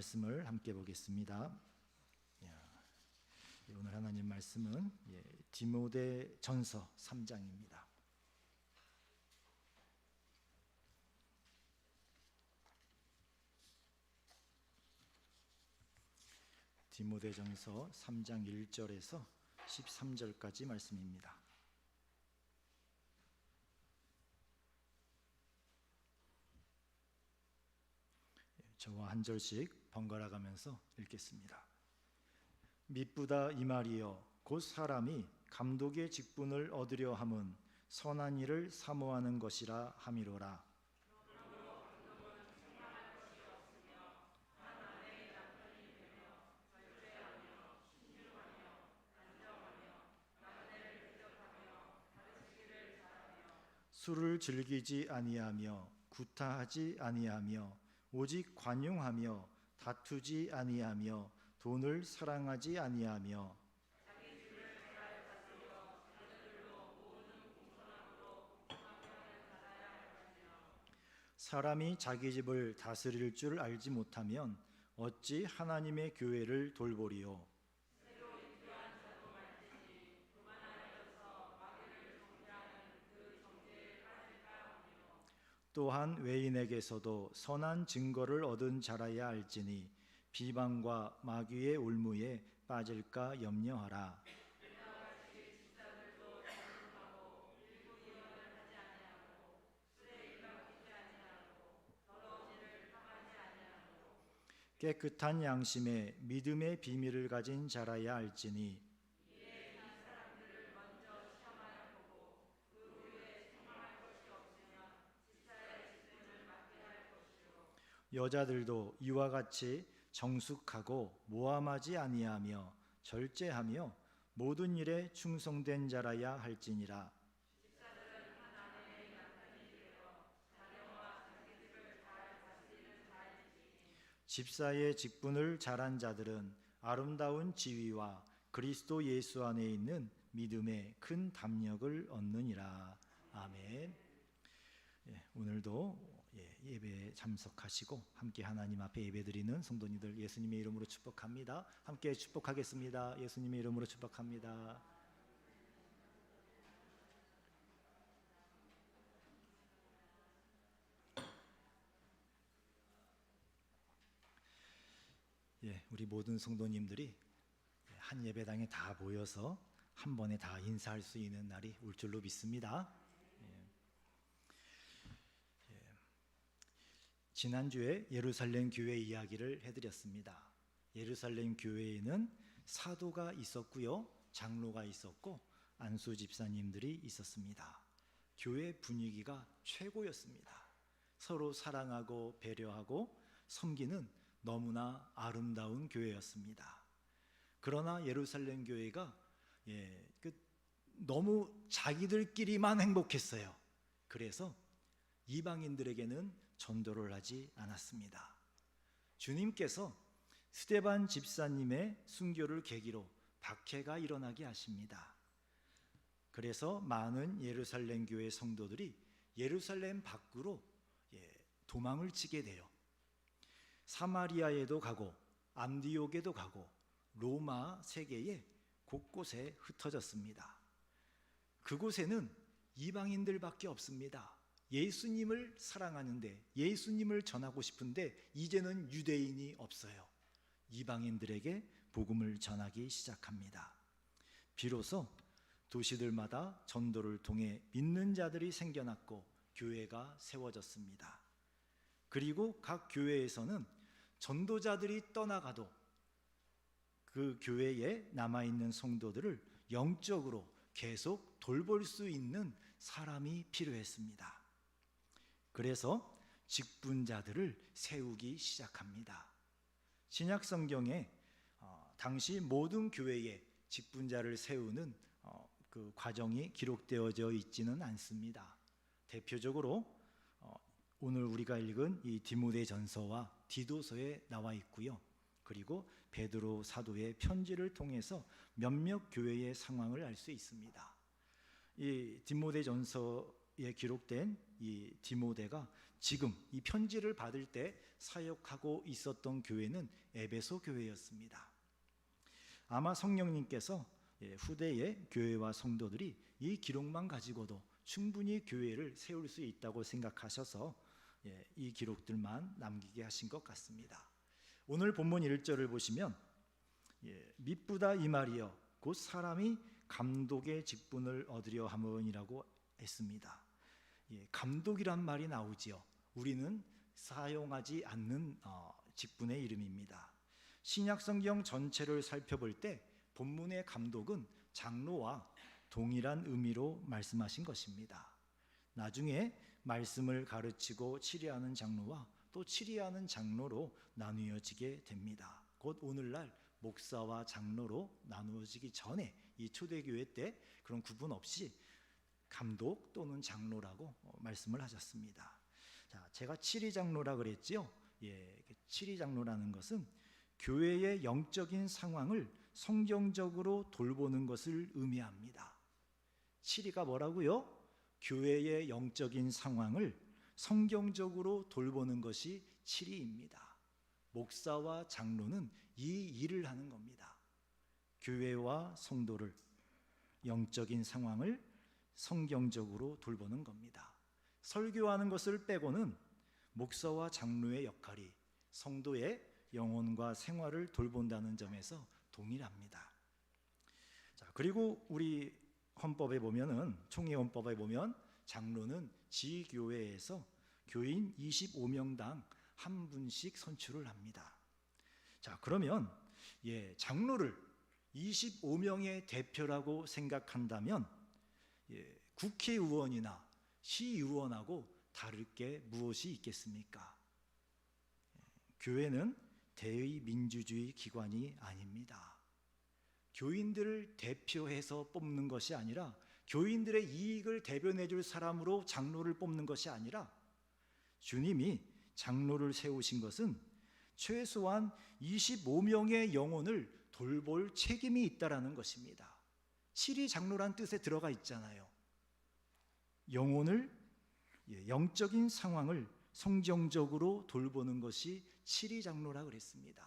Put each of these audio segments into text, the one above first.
말씀을 함께 보겠습니다. 오늘 하나님 말씀은 디모데전서 3장입니다. 디모데전서 3장 1절에서 13절까지 말씀입니다. 저와 한 절씩 번갈아 가면서 읽겠습니다. 미쁘다 이 말이여 곧 사람이 감독의 직분을 얻으려 함은 선한 일을 사모하는 것이라 함이로라. 술을 즐기지 아니하며 구타하지 아니하며 오직 관용하며 다투지 아니하며 돈을 사랑하지 아니하며 사람이 자기 집을 다스릴 줄 알지 못하면 어찌 하나님의 교회를 돌보리요. 또한 외인에게서도 선한 증거를 얻은 자라야 할지니 비방과 마귀의 올무에 빠질까 염려하라. 깨끗한 양심에 믿음의 비밀을 가진 자라야 할지니 여자들도 이와 같이 정숙하고 모함하지 아니하며 절제하며 모든 일에 충성된 자라야 할지니라. 집사의 직분을 잘한 자들은 아름다운 지위와 그리스도 예수 안에 있는 믿음의 큰 담력을 얻느니라. 아멘. 오늘도 예배에 참석하시고 함께 하나님 앞에 예배드리는 성도님들 예수님의 이름으로 축복합니다. 함께 축복하겠습니다. 예수님의 이름으로 축복합니다. 우리 모든 성도님들이 한 예배당에 다 모여서 한 번에 다 인사할 수 있는 날이 올 줄로 믿습니다. 지난주에 예루살렘 교회 이야기를 해드렸습니다. 예루살렘 교회에는 사도가 있었고요, 장로가 있었고 안수 집사님들이 있었습니다. 교회 분위기가 최고였습니다. 서로 사랑하고 배려하고 섬기는 너무나 아름다운 교회였습니다. 그러나 예루살렘 교회가 너무 자기들끼리만 행복했어요. 그래서 이방인들에게는 전도를 하지 않았습니다. 주님께서 스데반 집사님의 순교를 계기로 박해가 일어나게 하십니다. 그래서 많은 예루살렘 교회 성도들이 예루살렘 밖으로 도망을 치게 돼요. 사마리아에도 가고 안디옥에도 가고 로마 세계에 곳곳에 흩어졌습니다. 그곳에는 이방인들밖에 없습니다. 예수님을 사랑하는데, 예수님을 전하고 싶은데 이제는 유대인이 없어요. 이방인들에게 복음을 전하기 시작합니다. 비로소 도시들마다 전도를 통해 믿는 자들이 생겨났고 교회가 세워졌습니다. 그리고 각 교회에서는 전도자들이 떠나가도 그 교회에 남아있는 성도들을 영적으로 계속 돌볼 수 있는 사람이 필요했습니다. 그래서 직분자들을 세우기 시작합니다. 신약 성경에 당시 모든 교회에 직분자를 세우는 그 과정이 기록되어져 있지는 않습니다. 대표적으로 오늘 우리가 읽은 이 디모데전서와 디도서에 나와 있고요. 그리고 베드로 사도의 편지를 통해서 몇몇 교회의 상황을 알 수 있습니다. 이 디모데전서에 기록된 이 디모데가 지금 이 편지를 받을 때 사역하고 있었던 교회는 에베소 교회였습니다. 아마 성령님께서 후대의 교회와 성도들이 이 기록만 가지고도 충분히 교회를 세울 수 있다고 생각하셔서 이 기록들만 남기게 하신 것 같습니다. 오늘 본문 1절을 보시면 미쁘다 이 말이여 곧 사람이 감독의 직분을 얻으려 함은이라고 했습니다. 감독이란 말이 나오지요. 우리는 사용하지 않는 직분의 이름입니다. 신약 성경 전체를 살펴볼 때 본문의 감독은 장로와 동일한 의미로 말씀하신 것입니다. 나중에 말씀을 가르치고 치리하는 장로와 또 치리하는 장로로 나누어지게 됩니다. 곧 오늘날 목사와 장로로 나누어지기 전에 이 초대교회 때 그런 구분 없이 감독 또는 장로라고 말씀을 하셨습니다. 자, 제가 치리장로라 그랬지요. 치리장로라는 것은 교회의 영적인 상황을 성경적으로 돌보는 것을 의미합니다. 치리가 뭐라고요? 교회의 영적인 상황을 성경적으로 돌보는 것이 치리입니다. 목사와 장로는 이 일을 하는 겁니다. 교회와 성도를 영적인 상황을 성경적으로 돌보는 겁니다. 설교하는 것을 빼고는 목사와 장로의 역할이 성도의 영혼과 생활을 돌본다는 점에서 동일합니다. 자, 그리고 우리 헌법에 보면은 총회 헌법에 보면 장로는 지교회에서 교인 25명당 한 분씩 선출을 합니다. 자, 그러면 장로를 25명의 대표라고 생각한다면 국회의원이나 시의원하고 다를 게 무엇이 있겠습니까? 교회는 대의민주주의 기관이 아닙니다. 교인들을 대표해서 뽑는 것이 아니라 교인들의 이익을 대변해 줄 사람으로 장로를 뽑는 것이 아니라 주님이 장로를 세우신 것은 최소한 25명의 영혼을 돌볼 책임이 있다라는 것입니다. 치리장로란 뜻에 들어가 있잖아요. 영혼을 영적인 상황을 성경적으로 돌보는 것이 치리장로라 그랬습니다.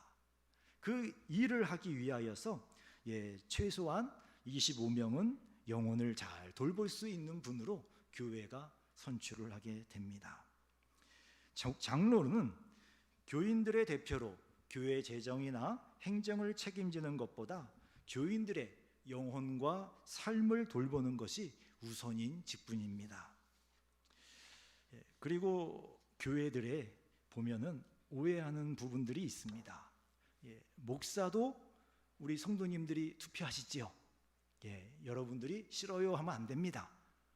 그 일을 하기 위하여서 최소한 25명은 영혼을 잘 돌볼 수 있는 분으로 교회가 선출을 하게 됩니다. 장로는 교인들의 대표로 교회 재정이나 행정을 책임지는 것보다 교인들의 영혼과 삶을 돌보는 것이 우선인 직분입니다. 그리고 교회들에 보면은 오해하는 부분들이 있습니다. 목사도 우리 성도님들이 투표하시지요. 여러분들이 싫어요 하면 안 됩니다.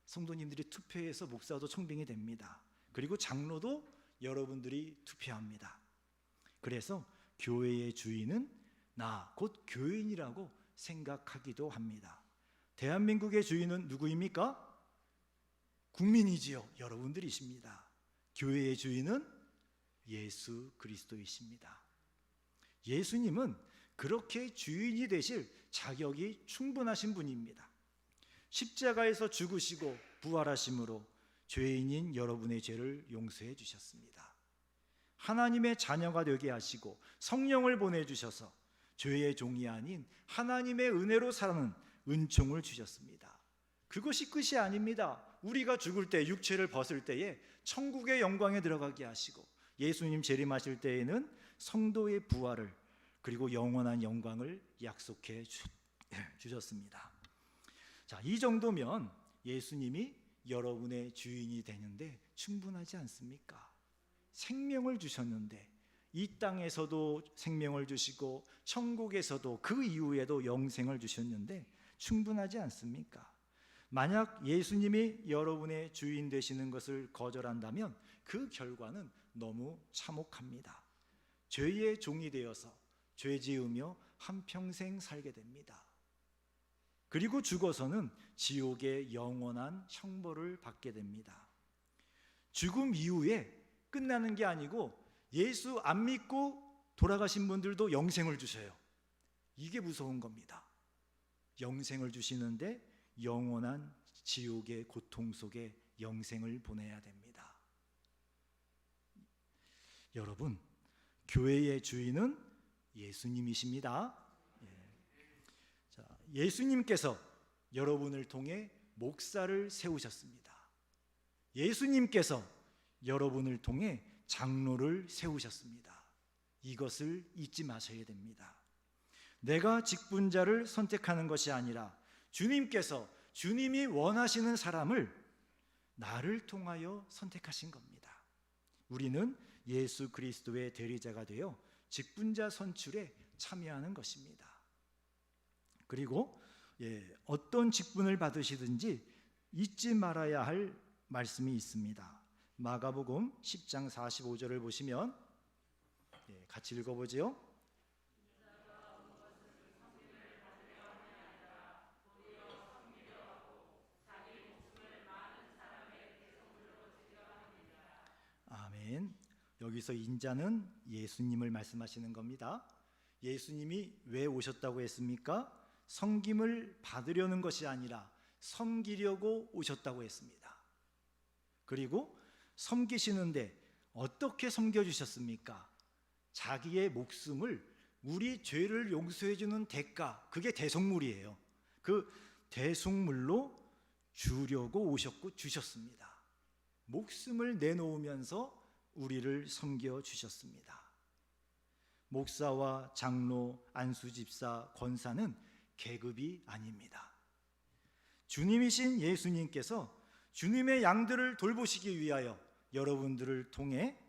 성도님들이 투표해서 목사도 청빙이 됩니다. 그리고 장로도 여러분들이 투표합니다. 그래서 교회의 주인은 나 곧 교인이라고 생각하기도 합니다. 대한민국의 주인은 누구입니까? 국민이지요. 여러분들이십니다. 교회의 주인은 예수 그리스도이십니다. 예수님은 그렇게 주인이 되실 자격이 충분하신 분입니다. 십자가에서 죽으시고 부활하심으로 죄인인 여러분의 죄를 용서해 주셨습니다. 하나님의 자녀가 되게 하시고 성령을 보내주셔서 죄의 종이 아닌 하나님의 은혜로 사는 은총을 주셨습니다. 그것이 끝이 아닙니다. 우리가 죽을 때 육체를 벗을 때에 천국의 영광에 들어가게 하시고 예수님 재림하실 때에는 성도의 부활을 그리고 영원한 영광을 약속해 주셨습니다. 자, 이 정도면 예수님이 여러분의 주인이 되는데 충분하지 않습니까? 생명을 주셨는데 이 땅에서도 생명을 주시고 천국에서도 그 이후에도 영생을 주셨는데 충분하지 않습니까? 만약 예수님이 여러분의 주인 되시는 것을 거절한다면 그 결과는 너무 참혹합니다. 죄의 종이 되어서 죄 지으며 한평생 살게 됩니다. 그리고 죽어서는 지옥의 영원한 형벌을 받게 됩니다. 죽음 이후에 끝나는 게 아니고 예수 안 믿고 돌아가신 분들도 영생을 주셔요. 이게 무서운 겁니다. 영생을 주시는데 영원한 지옥의 고통 속에 영생을 보내야 됩니다. 여러분, 교회의 주인은 예수님이십니다. 자, 예수님께서 여러분을 통해 목사를 세우셨습니다. 예수님께서 여러분을 통해 장로를 세우셨습니다. 이것을 잊지 마셔야 됩니다. 내가 직분자를 선택하는 것이 아니라 주님께서 주님이 원하시는 사람을 나를 통하여 선택하신 겁니다. 우리는 예수 그리스도의 대리자가 되어 직분자 선출에 참여하는 것입니다. 그리고 어떤 직분을 받으시든지 잊지 말아야 할 말씀이 있습니다. 마가복음 10장 45절을 보시면 같이 읽어보죠. 아멘. 여기서 인자는 예수님을 말씀하시는 겁니다. 예수님이 왜 오셨다고 했습니까? 섬김을 받으려는 것이 아니라 섬기려고 오셨다고 했습니다. 그리고 섬기시는데 어떻게 섬겨주셨습니까? 자기의 목숨을 우리 죄를 용서해 주는 대가, 그게 대속물이에요. 그 대속물로 주려고 오셨고 주셨습니다. 목숨을 내놓으면서 우리를 섬겨주셨습니다. 목사와 장로, 안수집사, 권사는 계급이 아닙니다. 주님이신 예수님께서 주님의 양들을 돌보시기 위하여 여러분들을 통해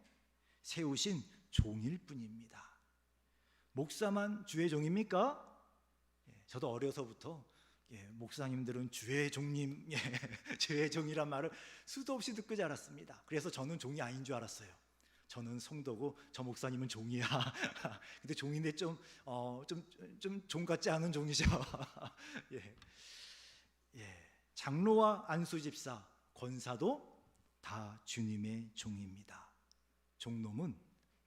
세우신 종일 뿐입니다. 목사만 주의 종입니까? 저도 어려서부터 목사님들은 주의 종님, 주의 종이란 말을 수도 없이 듣고 자랐습니다. 그래서 저는 종이 아닌 줄 알았어요. 저는 성도고 저 목사님은 종이야. 근데 종인데 좀 종 같지 않은 종이죠. 장로와 안수집사, 권사도 다 주님의 종입니다. 종놈은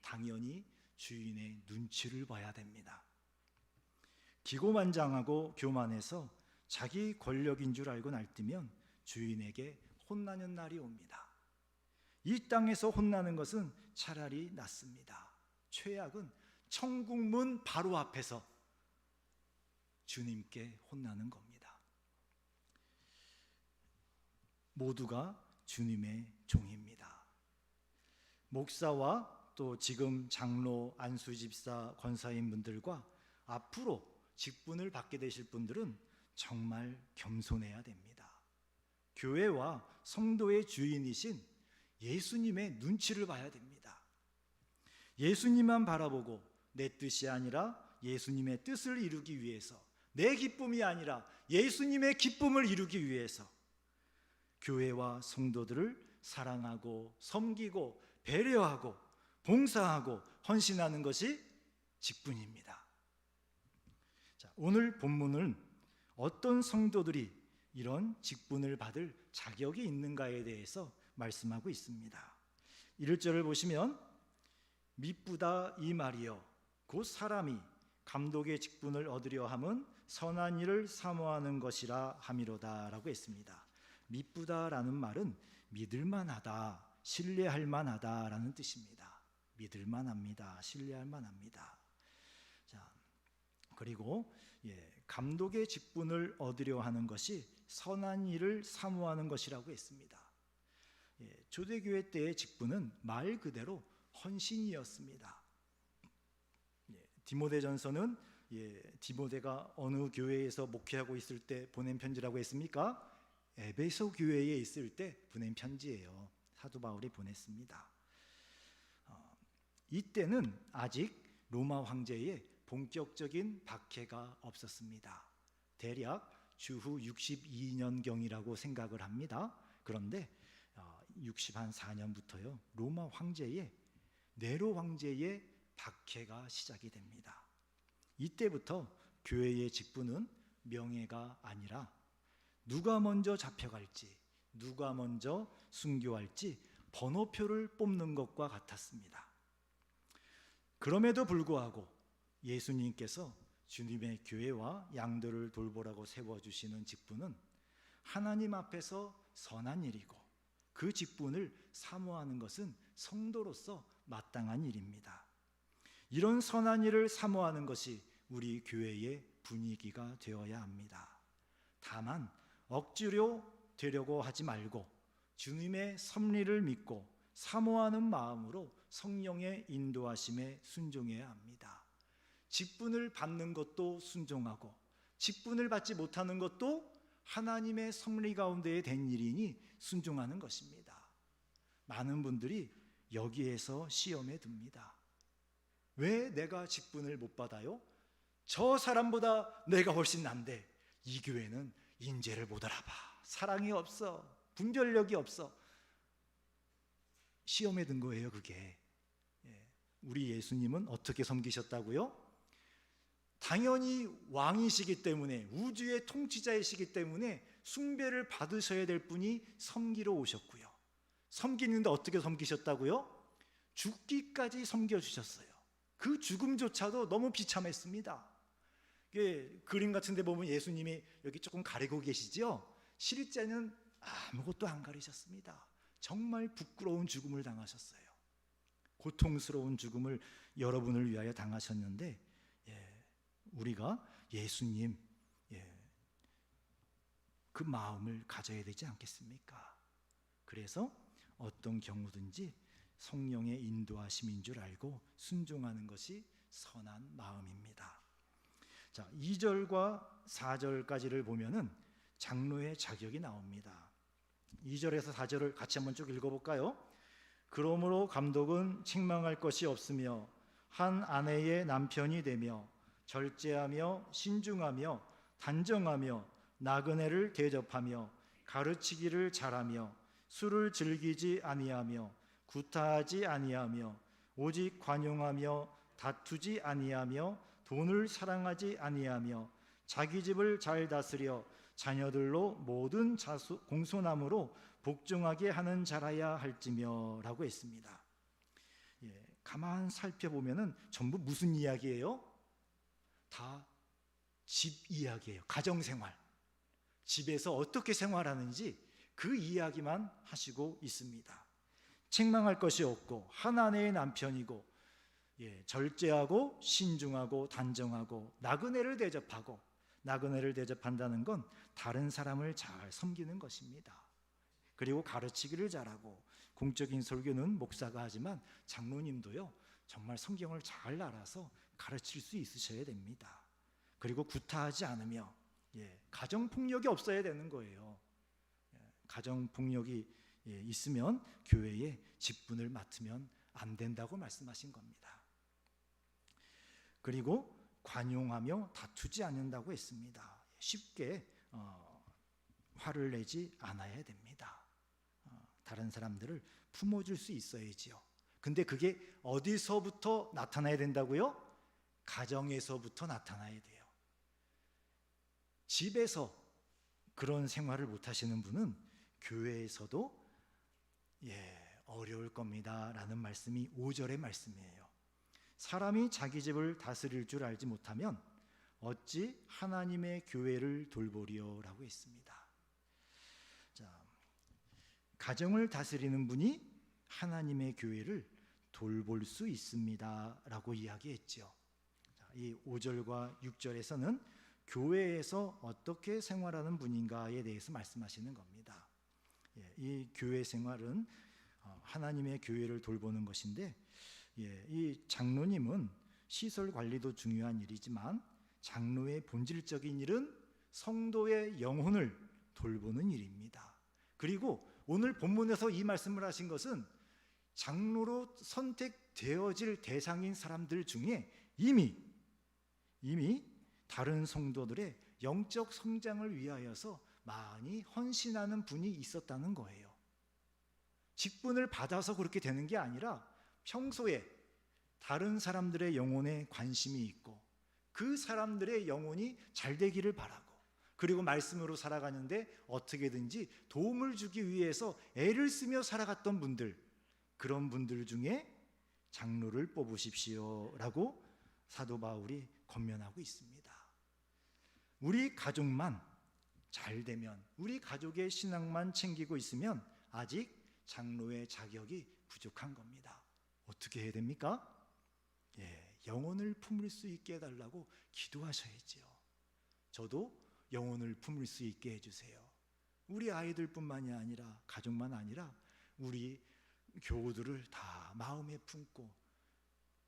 당연히 주인의 눈치를 봐야 됩니다. 기고만장하고 교만해서 자기 권력인 줄 알고 날뛰면 주인에게 혼나는 날이 옵니다. 이 땅에서 혼나는 것은 차라리 낫습니다. 최악은 천국문 바로 앞에서 주님께 혼나는 겁니다. 모두가 주님의 종입니다. 목사와 또 지금 장로, 안수집사, 권사인 분들과 앞으로 직분을 받게 되실 분들은 정말 겸손해야 됩니다. 교회와 성도의 주인이신 예수님의 눈치를 봐야 됩니다. 예수님만 바라보고 내 뜻이 아니라 예수님의 뜻을 이루기 위해서, 내 기쁨이 아니라 예수님의 기쁨을 이루기 위해서 교회와 성도들을 사랑하고 섬기고 배려하고 봉사하고 헌신하는 것이 직분입니다. 자, 오늘 본문은 어떤 성도들이 이런 직분을 받을 자격이 있는가에 대해서 말씀하고 있습니다. 1절을 보시면 미쁘다 이 말이여 곧 사람이 감독의 직분을 얻으려 함은 선한 일을 사모하는 것이라 함이로다 라고 했습니다. 미쁘다라는 말은 믿을만하다, 신뢰할 만하다라는 뜻입니다. 믿을만합니다, 신뢰할 만합니다. 자, 그리고 감독의 직분을 얻으려 하는 것이 선한 일을 사모하는 것이라고 했습니다. 초대교회 때의 직분은 말 그대로 헌신이었습니다. 디모데전서는 디모데가 어느 교회에서 목회하고 있을 때 보낸 편지라고 했습니까? 에베소 교회에 있을 때 보낸 편지예요. 사도 바울이 보냈습니다. 이때는 아직 로마 황제의 본격적인 박해가 없었습니다. 대략 주후 62년경이라고 생각을 합니다. 그런데 64년부터요 로마 황제의 네로 황제의 박해가 시작이 됩니다. 이때부터 교회의 직분은 명예가 아니라 누가 먼저 잡혀갈지, 누가 먼저 순교할지 번호표를 뽑는 것과 같았습니다. 그럼에도 불구하고 예수님께서 주님의 교회와 양들을 돌보라고 세워주시는 직분은 하나님 앞에서 선한 일이고 그 직분을 사모하는 것은 성도로서 마땅한 일입니다. 이런 선한 일을 사모하는 것이 우리 교회의 분위기가 되어야 합니다. 다만 억지로 되려고 하지 말고 주님의 섭리를 믿고 사모하는 마음으로 성령의 인도하심에 순종해야 합니다. 직분을 받는 것도 순종하고 직분을 받지 못하는 것도 하나님의 섭리 가운데에 된 일이니 순종하는 것입니다. 많은 분들이 여기에서 시험에 듭니다. 왜 내가 직분을 못 받아요? 저 사람보다 내가 훨씬 난데 이 교회는 인재를 못 알아봐. 사랑이 없어. 분별력이 없어. 시험에 든 거예요, 그게. 우리 예수님은 어떻게 섬기셨다고요? 당연히 왕이시기 때문에, 우주의 통치자이시기 때문에 숭배를 받으셔야 될 분이 섬기러 오셨고요. 섬기는데 어떻게 섬기셨다고요? 죽기까지 섬겨주셨어요. 그 죽음조차도 너무 비참했습니다. 그림 같은 데 보면 예수님이 여기 조금 가리고 계시죠? 실제는 아무것도 안 가리셨습니다. 정말 부끄러운 죽음을 당하셨어요. 고통스러운 죽음을 여러분을 위하여 당하셨는데, 우리가 예수님 그 마음을 가져야 되지 않겠습니까? 그래서 어떤 경우든지 성령의 인도하심인 줄 알고 순종하는 것이 선한 마음입니다. 자, 2절과 4절까지를 보면은 장로의 자격이 나옵니다. 2절에서 4절을 같이 한번 쭉 읽어볼까요? 그러므로 감독은 책망할 것이 없으며 한 아내의 남편이 되며 절제하며 신중하며 단정하며 나그네를 대접하며 가르치기를 잘하며 술을 즐기지 아니하며 구타하지 아니하며 오직 관용하며 다투지 아니하며 돈을 사랑하지 아니하며 자기 집을 잘 다스려 자녀들로 모든 공손함으로 복종하게 하는 자라야 할지며 라고 했습니다. 가만 살펴보면은 전부 무슨 이야기예요? 다 집 이야기예요. 가정생활. 집에서 어떻게 생활하는지 그 이야기만 하시고 있습니다. 책망할 것이 없고 한 아내의 남편이고 절제하고 신중하고 단정하고 나그네를 대접하고, 나그네를 대접한다는 건 다른 사람을 잘 섬기는 것입니다. 그리고 가르치기를 잘하고, 공적인 설교는 목사가 하지만 장로님도요 정말 성경을 잘 알아서 가르칠 수 있으셔야 됩니다. 그리고 구타하지 않으며 가정폭력이 없어야 되는 거예요. 가정폭력이 있으면 교회에 직분을 맡으면 안 된다고 말씀하신 겁니다. 그리고 관용하며 다투지 않는다고 했습니다. 쉽게 화를 내지 않아야 됩니다. 다른 사람들을 품어줄 수 있어야지요. 근데 그게 어디서부터 나타나야 된다고요? 가정에서부터 나타나야 돼요. 집에서 그런 생활을 못 하시는 분은 교회에서도 어려울 겁니다 라는 말씀이 5절의 말씀이에요. 사람이 자기 집을 다스릴 줄 알지 못하면 어찌 하나님의 교회를 돌보리요 라고 했습니다. 자, 가정을 다스리는 분이 하나님의 교회를 돌볼 수 있습니다 라고 이야기했죠. 이 5절과 6절에서는 교회에서 어떻게 생활하는 분인가에 대해서 말씀하시는 겁니다. 이 교회 생활은 하나님의 교회를 돌보는 것인데, 이 장로님은 시설 관리도 중요한 일이지만 장로의 본질적인 일은 성도의 영혼을 돌보는 일입니다. 그리고 오늘 본문에서 이 말씀을 하신 것은 장로로 선택되어질 대상인 사람들 중에 이미 다른 성도들의 영적 성장을 위하여서 많이 헌신하는 분이 있었다는 거예요. 직분을 받아서 그렇게 되는 게 아니라 평소에 다른 사람들의 영혼에 관심이 있고 그 사람들의 영혼이 잘 되기를 바라고, 그리고 말씀으로 살아가는데 어떻게든지 도움을 주기 위해서 애를 쓰며 살아갔던 분들, 그런 분들 중에 장로를 뽑으십시오 라고 사도 바울이 권면하고 있습니다. 우리 가족만 잘 되면, 우리 가족의 신앙만 챙기고 있으면 아직 장로의 자격이 부족한 겁니다. 어떻게 해야 됩니까? 영혼을 품을 수 있게 해달라고 기도하셔야지요. 저도 영혼을 품을 수 있게 해주세요. 우리 아이들뿐만이 아니라, 가족만 아니라 우리 교우들을 다 마음에 품고,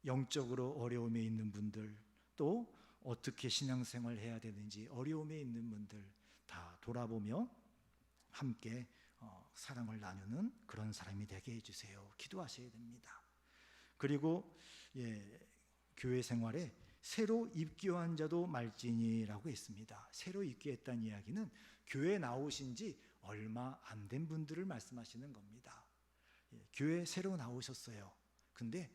영적으로 어려움에 있는 분들, 또 어떻게 신앙생활 해야 되는지 어려움에 있는 분들 다 돌아보며 함께 사랑을 나누는 그런 사람이 되게 해주세요. 기도하셔야 됩니다. 그리고 교회 생활에 새로 입교한 자도 말지니라고 했습니다. 새로 입교했다는 이야기는 교회 나오신 지 얼마 안 된 분들을 말씀하시는 겁니다. 교회 새로 나오셨어요. 근데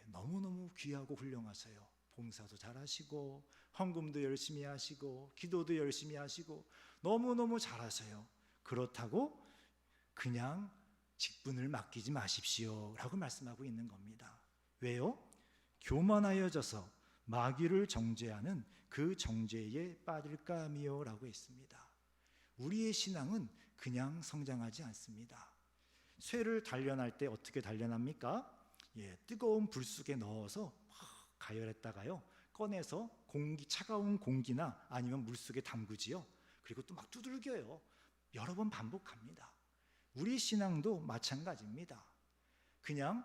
너무너무 귀하고 훌륭하세요. 봉사도 잘하시고 헌금도 열심히 하시고 기도도 열심히 하시고 너무너무 잘하세요. 그렇다고 그냥 직분을 맡기지 마십시오 라고 말씀하고 있는 겁니다. 왜요? 교만하여져서 마귀를 정죄하는 그 정죄에 빠질까 하미요 라고 했습니다. 우리의 신앙은 그냥 성장하지 않습니다. 쇠를 단련할 때 어떻게 단련합니까? 뜨거운 불 속에 넣어서 가열했다가요 꺼내서 차가운 공기나 아니면 물 속에 담그지요. 그리고 또 막 두들겨요. 여러 번 반복합니다. 우리 신앙도 마찬가지입니다. 그냥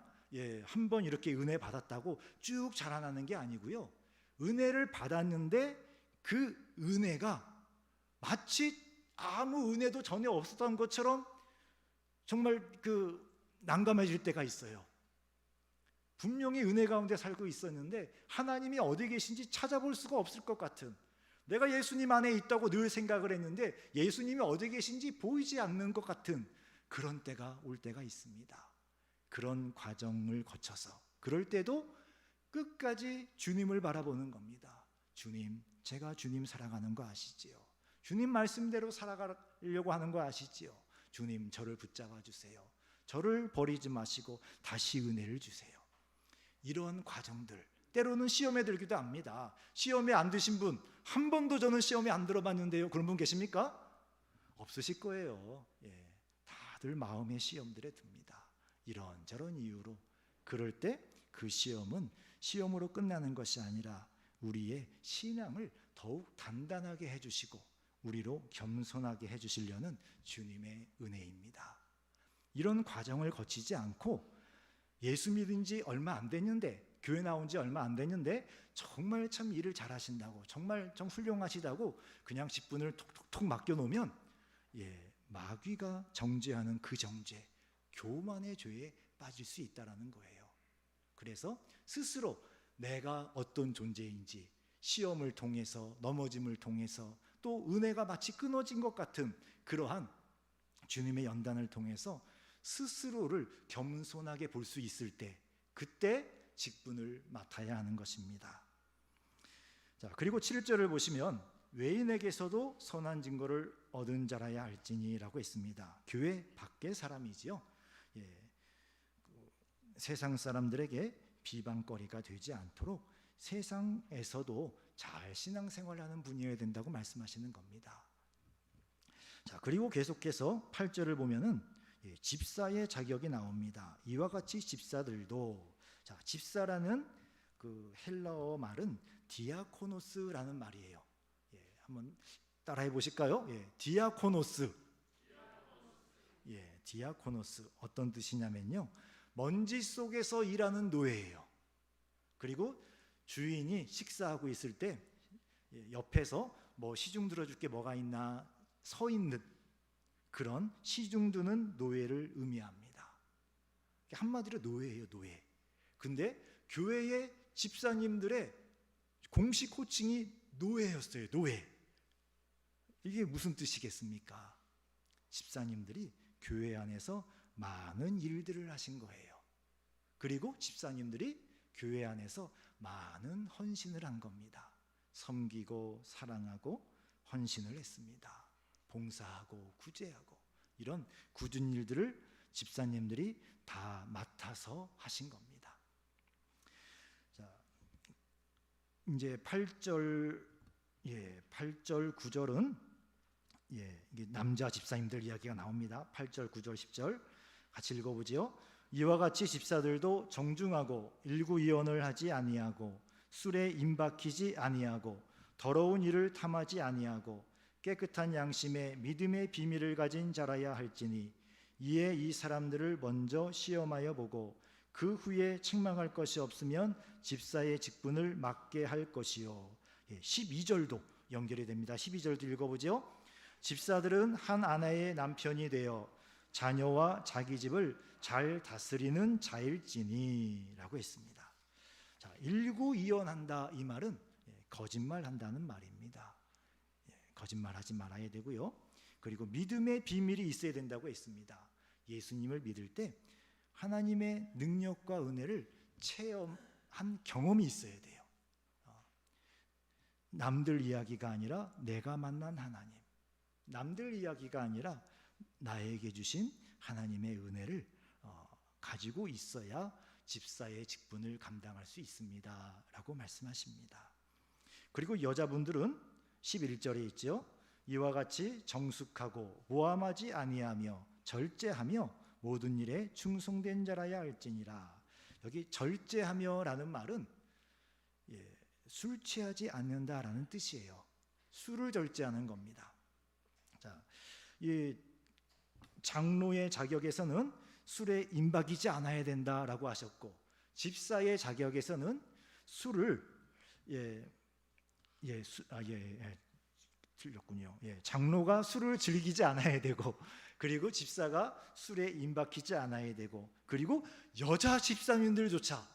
한 번 이렇게 은혜 받았다고 쭉 자라나는 게 아니고요, 은혜를 받았는데 그 은혜가 마치 아무 은혜도 전혀 없었던 것처럼 정말 난감해질 때가 있어요. 분명히 은혜 가운데 살고 있었는데 하나님이 어디 계신지 찾아볼 수가 없을 것 같은, 내가 예수님 안에 있다고 늘 생각을 했는데 예수님이 어디 계신지 보이지 않는 것 같은 그런 때가 올 때가 있습니다. 그런 과정을 거쳐서 그럴 때도 끝까지 주님을 바라보는 겁니다. 주님, 제가 주님 사랑하는 거 아시지요? 주님 말씀대로 살아가려고 하는 거 아시지요? 주님, 저를 붙잡아 주세요. 저를 버리지 마시고 다시 은혜를 주세요. 이런 과정들, 때로는 시험에 들기도 합니다. 시험에 안 드신 분, 한 번도 저는 시험에 안 들어봤는데요, 그런 분 계십니까? 없으실 거예요. 다들 마음의 시험들에 듭니다. 이런저런 이유로. 그럴 때 그 시험은 시험으로 끝나는 것이 아니라 우리의 신앙을 더욱 단단하게 해주시고 우리로 겸손하게 해주시려는 주님의 은혜입니다. 이런 과정을 거치지 않고 예수 믿은 지 얼마 안 됐는데, 교회 나온 지 얼마 안 됐는데 정말 참 일을 잘하신다고, 정말 좀 훌륭하시다고 그냥 직분을 톡톡톡 맡겨놓으면 마귀가 정죄하는 그 정죄, 교만의 죄에 빠질 수 있다는 거예요. 그래서 스스로 내가 어떤 존재인지, 시험을 통해서, 넘어짐을 통해서, 또 은혜가 마치 끊어진 것 같은 그러한 주님의 연단을 통해서 스스로를 겸손하게 볼 수 있을 때, 그때 직분을 맡아야 하는 것입니다. 자, 그리고 7절을 보시면 외인에게서도 선한 증거를 얻은 자라야 할지니라고 했습니다. 교회 밖의 사람이지요. 세상 사람들에게 비방거리가 되지 않도록 세상에서도 잘 신앙생활하는 분이어야 된다고 말씀하시는 겁니다. 자, 그리고 계속해서 8절을 보면은 집사의 자격이 나옵니다. 이와 같이 집사들도, 자, 집사라는 그 헬라어 말은 디아코노스라는 말이에요. 한번 따라해 보실까요? 디아코노스. 디아코노스 어떤 뜻이냐면요, 먼지 속에서 일하는 노예예요. 그리고 주인이 식사하고 있을 때 옆에서 뭐 시중 들어줄 게 뭐가 있나 서 있는 그런 시중 두는 노예를 의미합니다. 한마디로 노예예요, 노예. 근데 교회의 집사님들의 공식 호칭이 노예였어요, 노예. 이게 무슨 뜻이겠습니까? 집사님들이 교회 안에서 많은 일들을 하신 거예요. 그리고 집사님들이 교회 안에서 많은 헌신을 한 겁니다. 섬기고 사랑하고 헌신을 했습니다. 봉사하고 구제하고 이런 굳은 일들을 집사님들이 다 맡아서 하신 겁니다. 자, 이제 8절 9절은 이게 남자 집사님들 이야기가 나옵니다. 8절 9절 10절 같이 읽어보지요. 이와 같이 집사들도 정중하고 일구이언을 하지 아니하고 술에 임박히지 아니하고 더러운 일을 탐하지 아니하고 깨끗한 양심에 믿음의 비밀을 가진 자라야 할지니 이에 이 사람들을 먼저 시험하여 보고 그 후에 책망할 것이 없으면 집사의 직분을 맡게 할 것이요. 12절도 연결이 됩니다. 12절도 읽어보죠. 집사들은 한 아내의 남편이 되어 자녀와 자기 집을 잘 다스리는 자일지니 라고 했습니다. 자, 일구이언한다, 이 말은 거짓말한다는 말입니다. 거짓말하지 말아야 되고요. 그리고 믿음의 비밀이 있어야 된다고 했습니다. 예수님을 믿을 때 하나님의 능력과 은혜를 체험한 경험이 있어야 돼요. 남들 이야기가 아니라 내가 만난 하나님, 남들 이야기가 아니라 나에게 주신 하나님의 은혜를 가지고 있어야 집사의 직분을 감당할 수 있습니다 라고 말씀하십니다. 그리고 여자분들은 11절에 있죠. 이와 같이 정숙하고 모함하지 아니하며 절제하며 모든 일에 충성된 자라야 할지니라. 여기 절제하며라는 말은 술 취하지 않는다라는 뜻이에요. 술을 절제하는 겁니다. 자, 이 장로의 자격에서는 술에 임박이지 않아야 된다라고 하셨고, 집사의 자격에서는 술을 틀렸군요. 장로가 술을 즐기지 않아야 되고, 그리고 집사가 술에 임박히지 않아야 되고, 그리고 여자 집사님들조차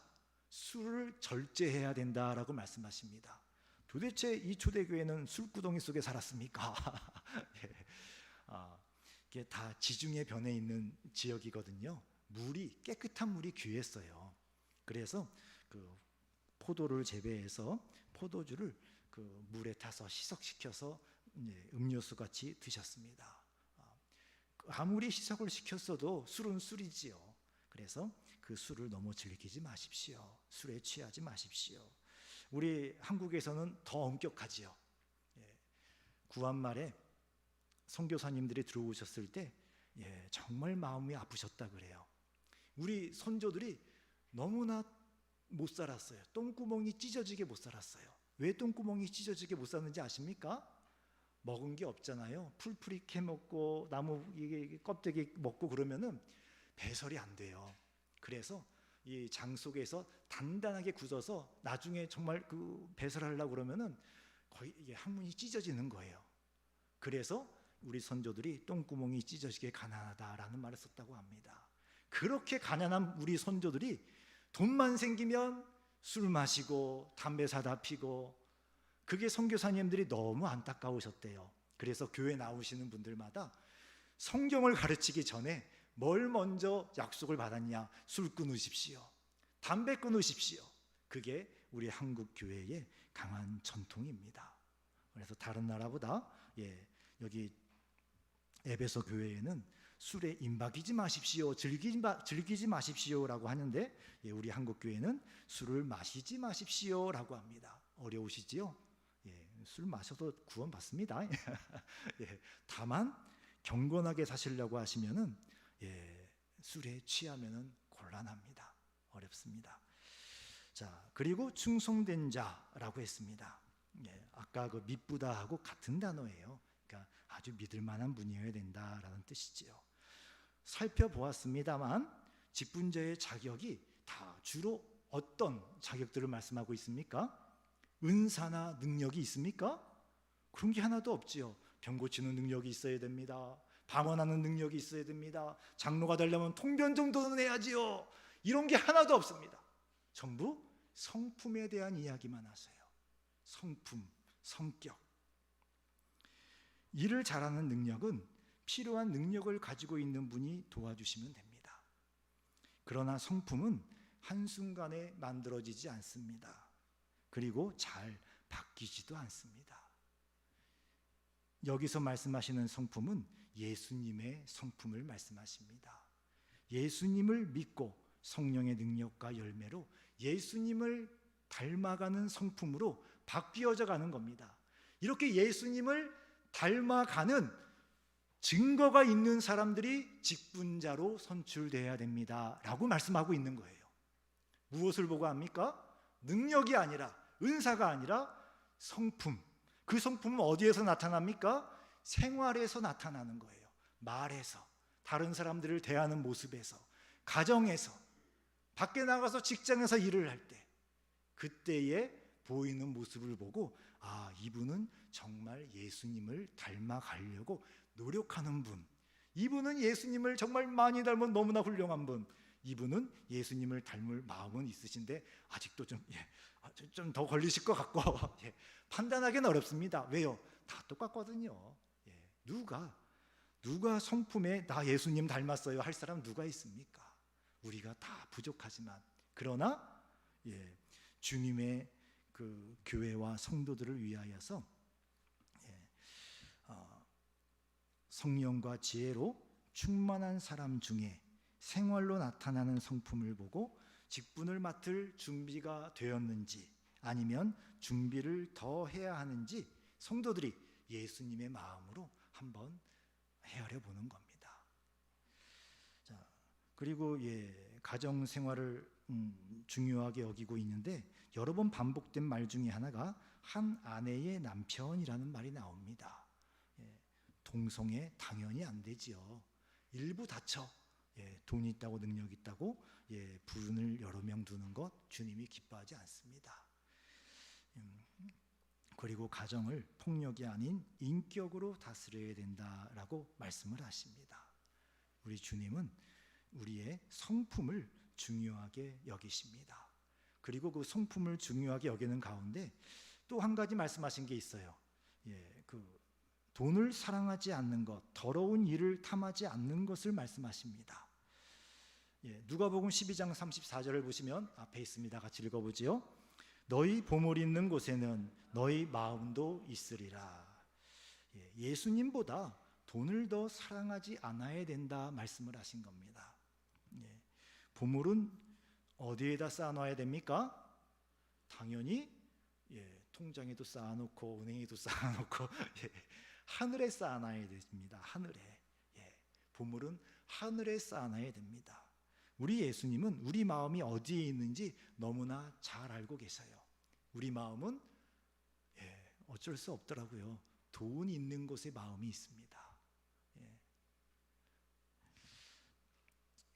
술을 절제해야 된다라고 말씀하십니다. 도대체 이 초대교회는 술구덩이 속에 살았습니까? 이게 다 지중해 변에 있는 지역이거든요. 물이 깨끗한 물이 귀했어요. 그래서 그 포도를 재배해서 포도주를 그 물에 타서 희석시켜서 음료수 같이 드셨습니다. 아무리 희석을 시켰어도 술은 술이지요. 그래서 그 술을 너무 즐기지 마십시오. 술에 취하지 마십시오. 우리 한국에서는 더 엄격하지요. 구한말에 선교사님들이 들어오셨을 때 정말 마음이 아프셨다 그래요. 우리 선조들이 너무나 못 살았어요. 똥구멍이 찢어지게 못 살았어요. 왜 똥구멍이 찢어지게 못 살았는지 아십니까? 먹은 게 없잖아요. 풀풀이 캐먹고 나무 껍데기 먹고 그러면은 배설이 안 돼요. 그래서 이 장 속에서 단단하게 굳어서 나중에 정말 그 배설하려고 그러면은 거의 이게 항문이 찢어지는 거예요. 그래서 우리 선조들이 똥구멍이 찢어지게 가난하다라는 말을 썼다고 합니다. 그렇게 가난한 우리 선조들이 돈만 생기면 술 마시고 담배 사다 피고, 그게 선교사님들이 너무 안타까우셨대요. 그래서 교회 나오시는 분들마다 성경을 가르치기 전에 뭘 먼저 약속을 받았냐? 술 끊으십시오, 담배 끊으십시오. 그게 우리 한국 교회의 강한 전통입니다. 그래서 다른 나라보다 여기 에베소 교회에는 술에 임박이지 마십시오, 즐기지 마십시오라고 하는데, 우리 한국 교회는 술을 마시지 마십시오라고 합니다. 어려우시지요? 술 마셔도 구원 받습니다. 다만 경건하게 사시려고 하시면은 술에 취하면은 곤란합니다. 어렵습니다. 자, 그리고 충성된 자라고 했습니다. 아까 그 미쁘다하고 같은 단어예요. 그러니까 아주 믿을 만한 분이어야 된다라는 뜻이지요. 살펴보았습니다만 직분자의 자격이 다 주로 어떤 자격들을 말씀하고 있습니까? 은사나 능력이 있습니까? 그런 게 하나도 없지요. 병 고치는 능력이 있어야 됩니다. 방언하는 능력이 있어야 됩니다. 장로가 되려면 통변 정도는 해야지요. 이런 게 하나도 없습니다. 전부 성품에 대한 이야기만 하세요. 성품, 성격. 일을 잘하는 능력은 필요한 능력을 가지고 있는 분이 도와주시면 됩니다. 그러나 성품은 한순간에 만들어지지 않습니다. 그리고 잘 바뀌지도 않습니다. 여기서 말씀하시는 성품은 예수님의 성품을 말씀하십니다. 예수님을 믿고 성령의 능력과 열매로 예수님을 닮아가는 성품으로 바뀌어져 가는 겁니다. 이렇게 예수님을 닮아가는 증거가 있는 사람들이 직분자로 선출돼야 됩니다 라고 말씀하고 있는 거예요. 무엇을 보고 합니까? 능력이 아니라, 은사가 아니라 성품. 그 성품은 어디에서 나타납니까? 생활에서 나타나는 거예요. 말에서, 다른 사람들을 대하는 모습에서, 가정에서, 밖에 나가서 직장에서 일을 할 때, 그때에 보이는 모습을 보고 아, 이분은 정말 예수님을 닮아가려고 노력하는 분, 이분은 예수님을 정말 많이 닮은 너무나 훌륭한 분, 이분은 예수님을 닮을 마음은 있으신데 아직도 좀 더 걸리실 것 같고 판단하기는 어렵습니다. 왜요? 다 똑같거든요. 누가 성품에 나 예수님 닮았어요 할 사람 누가 있습니까? 우리가 다 부족하지만, 그러나 주님의 그 교회와 성도들을 위하여서 성령과 지혜로 충만한 사람 중에 생활로 나타나는 성품을 보고 직분을 맡을 준비가 되었는지, 아니면 준비를 더 해야 하는지 성도들이 예수님의 마음으로 한번 헤아려 보는 겁니다. 자, 그리고 가정 생활을 중요하게 여기고 있는데 여러 번 반복된 말 중에 하나가 한 아내의 남편이라는 말이 나옵니다. 동성애 당연히 안 되지요. 일부 다쳐 돈이 있다고 능력이 있다고 부인을 여러 명 두는 것 주님이 기뻐하지 않습니다. 그리고 가정을 폭력이 아닌 인격으로 다스려야 된다라고 말씀을 하십니다. 우리 주님은 우리의 성품을 중요하게 여기십니다. 그리고 그 성품을 중요하게 여기는 가운데 또 한 가지 말씀하신 게 있어요. 돈을 사랑하지 않는 것, 더러운 일을 탐하지 않는 것을 말씀하십니다. 누가복음 12장 34절을 보시면 앞에 있습니다. 같이 읽어보지요. 너희 보물 있는 곳에는 너희 마음도 있으리라. 예수님보다 돈을 더 사랑하지 않아야 된다 말씀을 하신 겁니다. 보물은 어디에다 쌓아놔야 됩니까? 당연히 통장에도 쌓아놓고 은행에도 쌓아놓고 하늘에 쌓아놔야 됩니다. 하늘에. 보물은 하늘에 쌓아놔야 됩니다. 우리 예수님은 우리 마음이 어디에 있는지 너무나 잘 알고 계세요. 우리 마음은 어쩔 수 없더라고요. 돈 있는 곳에 마음이 있습니다.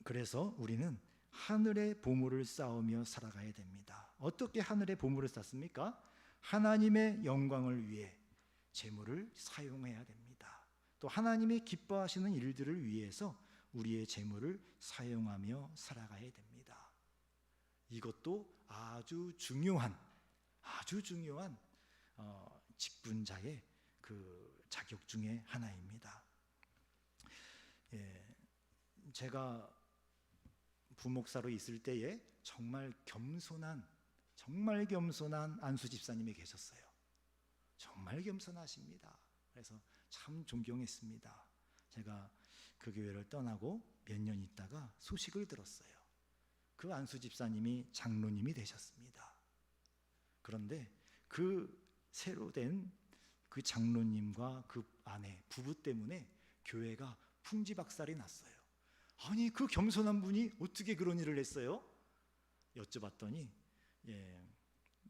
그래서 우리는 하늘의 보물을 쌓으며 살아가야 됩니다. 어떻게 하늘의 보물을 쌓습니까? 하나님의 영광을 위해 재물을 사용해야 됩니다. 또 하나님이 기뻐하시는 일들을 위해서 우리의 재물을 사용하며 살아가야 됩니다. 이것도 아주 중요한 직분자의 그 자격 중에 하나입니다. 제가 부목사로 있을 때에 정말 겸손한 안수 집사님이 계셨어요. 정말 겸손하십니다. 그래서 참 존경했습니다. 제가 그 교회를 떠나고 몇 년 있다가 소식을 들었어요. 그 안수 집사님이 장로님이 되셨습니다. 그런데 그 새로 된 그 장로님과 그 아내 부부 때문에 교회가 풍지박살이 났어요. 아니, 그 겸손한 분이 어떻게 그런 일을 했어요? 여쭤봤더니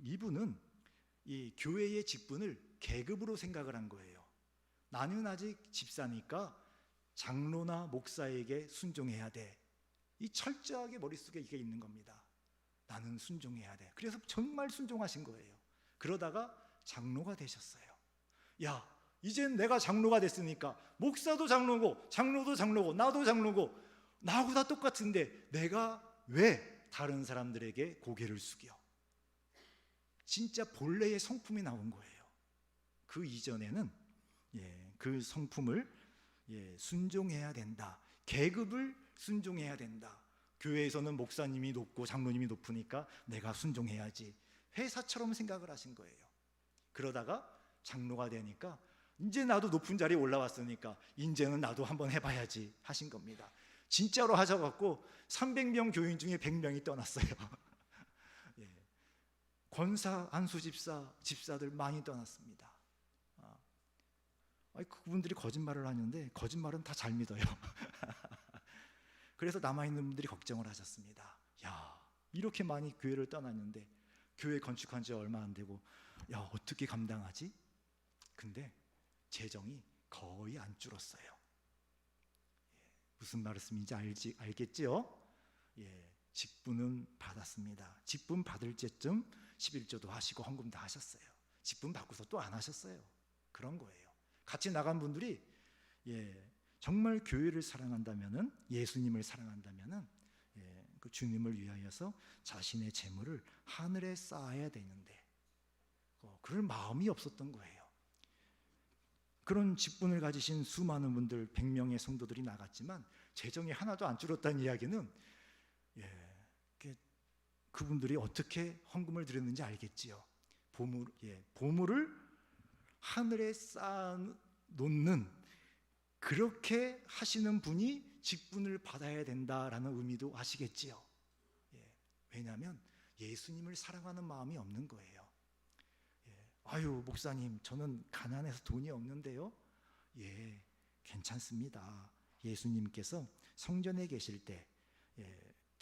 이분은 이 교회의 직분을 계급으로 생각을 한 거예요. 나는 아직 집사니까 장로나 목사에게 순종해야 돼. 이 철저하게 머릿속에 이게 있는 겁니다. 나는 순종해야 돼. 그래서 정말 순종하신 거예요. 그러다가 장로가 되셨어요. 야, 이젠 내가 장로가 됐으니까 목사도 장로고 장로도 장로고 나도 장로고 나하고 다 똑같은데 내가 왜 다른 사람들에게 고개를 숙여? 진짜 본래의 성품이 나온 거예요. 그 이전에는 그 성품을 순종해야 된다. 계급을 순종해야 된다. 교회에서는 목사님이 높고 장로님이 높으니까 내가 순종해야지. 회사처럼 생각을 하신 거예요. 그러다가 장로가 되니까 이제 나도 높은 자리에 올라왔으니까 이제는 나도 한번 해봐야지 하신 겁니다. 진짜로 하셔갖고 300명 교인 중에 100명이 떠났어요. 권사, 안수 집사들 많이 떠났습니다. 그분들이 거짓말을 하는데 거짓말은 다 잘 믿어요. 그래서 남아있는 분들이 걱정을 하셨습니다. 야, 이렇게 많이 교회를 떠났는데 교회 건축한 지 얼마 안 되고 야, 어떻게 감당하지? 근데 재정이 거의 안 줄었어요. 무슨 말씀인지 알겠지요? 직분은 받았습니다. 직분 받을 때쯤 11조도 하시고 헌금도 하셨어요. 직분 받고서 또 안 하셨어요. 그런 거예요. 같이 나간 분들이 정말 교회를 사랑한다면은, 예수님을 사랑한다면은 그 주님을 위하여서 자신의 재물을 하늘에 쌓아야 되는데 그럴 마음이 없었던 거예요. 그런 직분을 가지신 수많은 분들, 100명의 성도들이 나갔지만 재정이 하나도 안 줄었다는 이야기는 그분들이 어떻게 헌금을 드렸는지 알겠지요. 보물을 하늘에 쌓아놓는, 그렇게 하시는 분이 직분을 받아야 된다라는 의미도 아시겠지요. 왜냐하면 예수님을 사랑하는 마음이 없는 거예요. 아유, 목사님, 저는 가난해서 돈이 없는데요. 괜찮습니다. 예수님께서 성전에 계실 때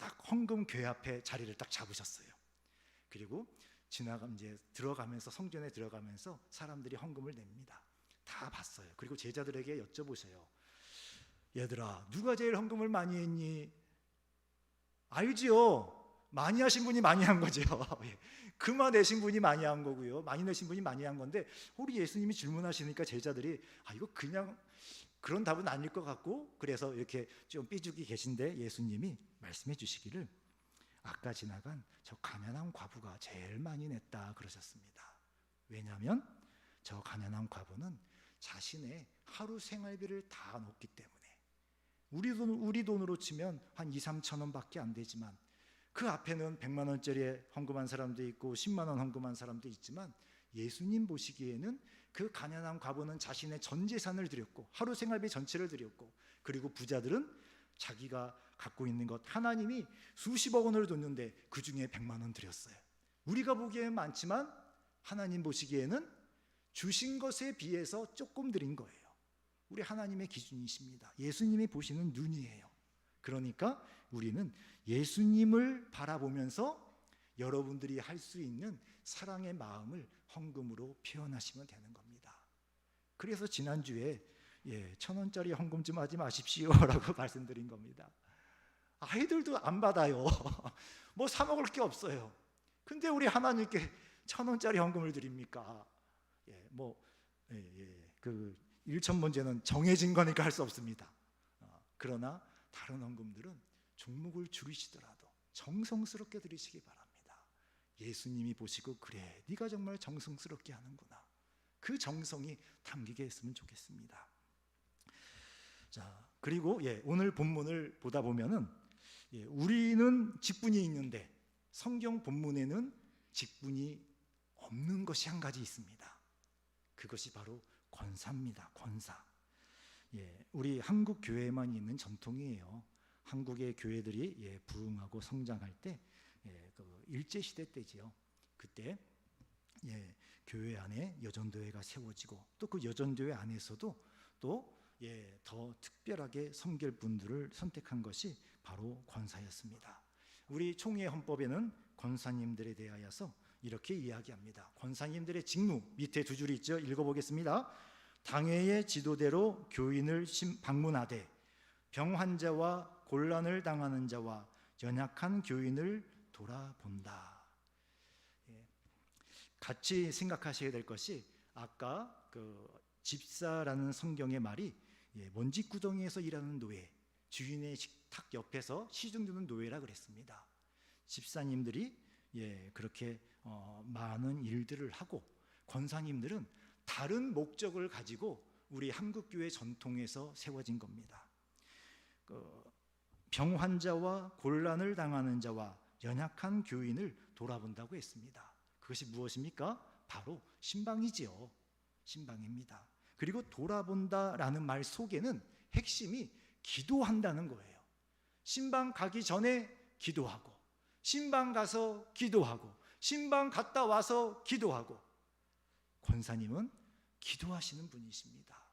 딱 헌금 궤 앞에 자리를 딱 잡으셨어요. 그리고 이제 들어가면서, 성전에 들어가면서 사람들이 헌금을 냅니다. 다 봤어요. 그리고 제자들에게 여쭤보세요. 얘들아, 누가 제일 헌금을 많이 했니? 알지요? 많이 하신 분이 많이 한 거죠. 그만 내신 분이 많이 한 거고요. 많이 내신 분이 많이 한 건데, 우리 예수님이 질문하시니까 제자들이 이거 그냥 그런 답은 아닐 것 같고, 그래서 이렇게 좀 삐죽이 계신데 예수님이 말씀해 주시기를 아까 지나간 저 가난한 과부가 제일 많이 냈다 그러셨습니다. 왜냐하면 저 가난한 과부는 자신의 하루 생활비를 다 놓기 때문에, 우리 돈으로 치면 한 2, 3천 원밖에 안 되지만 그 앞에는 100만 원짜리 헌금한 사람도 있고 10만 원 헌금한 사람도 있지만, 예수님 보시기에는 그 가난한 과부는 자신의 전 재산을 드렸고 하루 생활비 전체를 드렸고, 그리고 부자들은 자기가 갖고 있는 것, 하나님이 수십억 원을 줬는데 그 중에 100만 원 드렸어요. 우리가 보기에는 많지만 하나님 보시기에는 주신 것에 비해서 조금 드린 거예요. 우리 하나님의 기준이십니다. 예수님이 보시는 눈이에요. 그러니까 우리는 예수님을 바라보면서 여러분들이 할 수 있는 사랑의 마음을 헌금으로 표현하시면 되는 겁니다. 그래서 지난주에 1,000원짜리 헌금 좀 하지 마십시오 라고 말씀드린 겁니다. 아이들도 안 받아요. 뭐 사 먹을 게 없어요. 근데 우리 하나님께 1,000원짜리 헌금을 드립니까? 그 1,000번째는 정해진 거니까 할 수 없습니다. 그러나 다른 헌금들은 종목을 줄이시더라도 정성스럽게 드리시기 바랍니다. 예수님이 보시고, 그래, 네가 정말 정성스럽게 하는구나. 그 정성이 담기게 했으면 좋겠습니다. 자, 그리고 오늘 본문을 보다 보면은 우리는 직분이 있는데 성경 본문에는 직분이 없는 것이 한 가지 있습니다. 그것이 바로 권사입니다. 권사. 우리 한국 교회에만 있는 전통이에요. 한국의 교회들이 부흥하고 성장할 때 그 일제시대 때지요. 그때 교회 안에 여전도회가 세워지고, 또 그 여전도회 안에서도 또 더 특별하게 섬길 분들을 선택한 것이 바로 권사였습니다. 우리 총회 헌법에는 권사님들에 대하여서 이렇게 이야기합니다. 권사님들의 직무, 밑에 두 줄이 있죠. 읽어보겠습니다. 당회의 지도대로 교인을 방문하되 병 환자와 곤란을 당하는 자와 연약한 교인을 돌아본다. 같이 생각하셔야 될 것이, 아까 그 집사라는 성경의 말이 먼지구덩이에서 일하는 노예, 주인의 식탁 옆에서 시중 드는 노예라 그랬습니다. 집사님들이 그렇게 많은 일들을 하고, 권사님들은 다른 목적을 가지고 우리 한국교회 전통에서 세워진 겁니다. 병 환자와 곤란을 당하는 자와 연약한 교인을 돌아본다고 했습니다. 그것이 무엇입니까? 바로 신방이지요. 신방입니다. 그리고 돌아본다라는 말 속에는 핵심이 기도한다는 거예요. 신방 가기 전에 기도하고, 신방 가서 기도하고, 신방 갔다 와서 기도하고. 권사님은 기도하시는 분이십니다.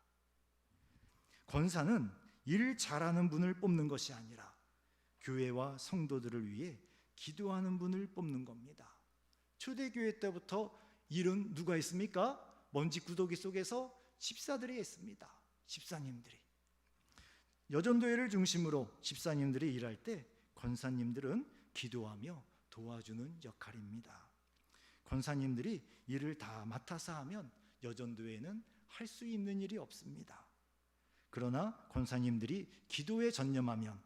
권사는 일 잘하는 분을 뽑는 것이 아니라 교회와 성도들을 위해 기도하는 분을 뽑는 겁니다. 초대교회 때부터 일은 누가 했습니까? 먼지 구더기 속에서 집사들이 했습니다. 집사님들이. 여전도회를 중심으로 집사님들이 일할 때 권사님들은 기도하며 도와주는 역할입니다. 권사님들이 일을 다 맡아서 하면 여전도회는 할 수 있는 일이 없습니다. 그러나 권사님들이 기도에 전념하면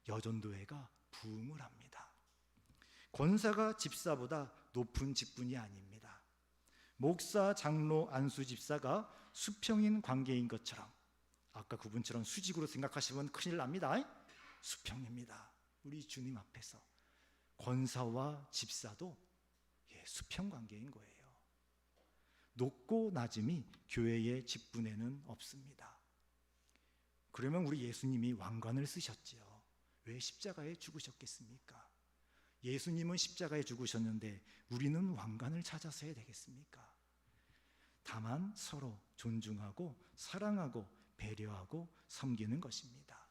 여전도회가 부흥을 합니다. 권사가 집사보다 높은 직분이 아닙니다. 목사, 장로, 안수 집사가 수평인 관계인 것처럼, 아까 그분처럼 수직으로 생각하시면 큰일 납니다. 수평입니다. 우리 주님 앞에서 권사와 집사도 수평 관계인 거예요. 높고 낮음이 교회의 직분에는 없습니다. 그러면 우리 예수님이 왕관을 쓰셨지요. 왜 십자가에 죽으셨겠습니까? 예수님은 십자가에 죽으셨는데 우리는 왕관을 찾아서 해야 되겠습니까? 다만 서로 존중하고 사랑하고 배려하고 섬기는 것입니다.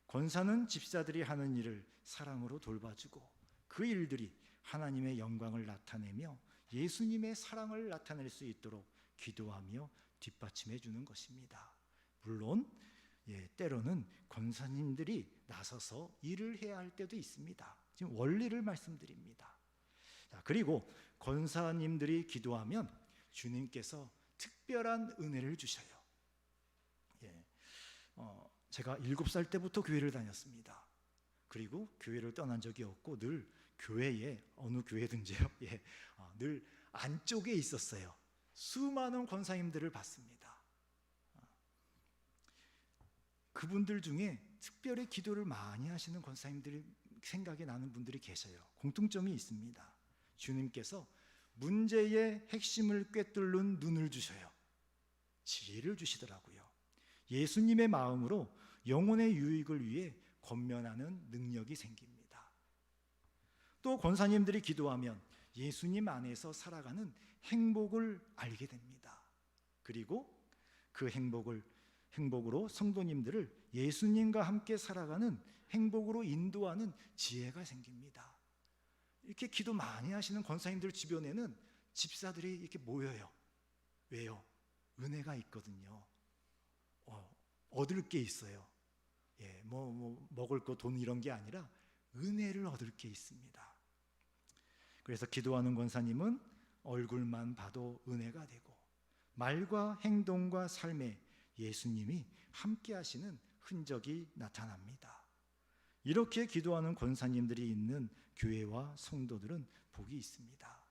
권사는 집사들이 하는 일을 사랑으로 돌봐주고 그 일들이 하나님의 영광을 나타내며 예수님의 사랑을 나타낼 수 있도록 기도하며 뒷받침해 주는 것입니다. 물론 때로는 권사님들이 나서서 일을 해야 할 때도 있습니다. 지금 원리를 말씀드립니다. 그리고 권사님들이 기도하면 주님께서 특별한 은혜를 주셔요. 제가 7살 때부터 교회를 다녔습니다. 그리고 교회를 떠난 적이 없고 늘 교회에 어느 교회든지요. 늘 안쪽에 있었어요. 수많은 권사님들을 봤습니다. 그분들 중에 특별히 기도를 많이 하시는 권사님들이 생각이 나는 분들이 계셔요. 공통점이 있습니다. 주님께서 문제의 핵심을 꿰뚫는 눈을 주셔요. 지혜를 주시더라고요. 예수님의 마음으로 영혼의 유익을 위해 권면하는 능력이 생깁니다. 또 권사님들이 기도하면 예수님 안에서 살아가는 행복을 알게 됩니다. 그리고 그 행복으로 성도님들을 예수님과 함께 살아가는 행복으로 인도하는 지혜가 생깁니다. 이렇게 기도 많이 하시는 권사님들 주변에는 집사들이 이렇게 모여요. 왜요? 은혜가 있거든요. 얻을 게 있어요. 먹을 거, 돈 이런 게 아니라 은혜를 얻을 게 있습니다. 그래서 기도하는 권사님은 얼굴만 봐도 은혜가 되고 말과 행동과 삶에 예수님이 함께 하시는 흔적이 나타납니다. 이렇게 기도하는 권사님들이 있는 교회와 성도들은 복이 있습니다.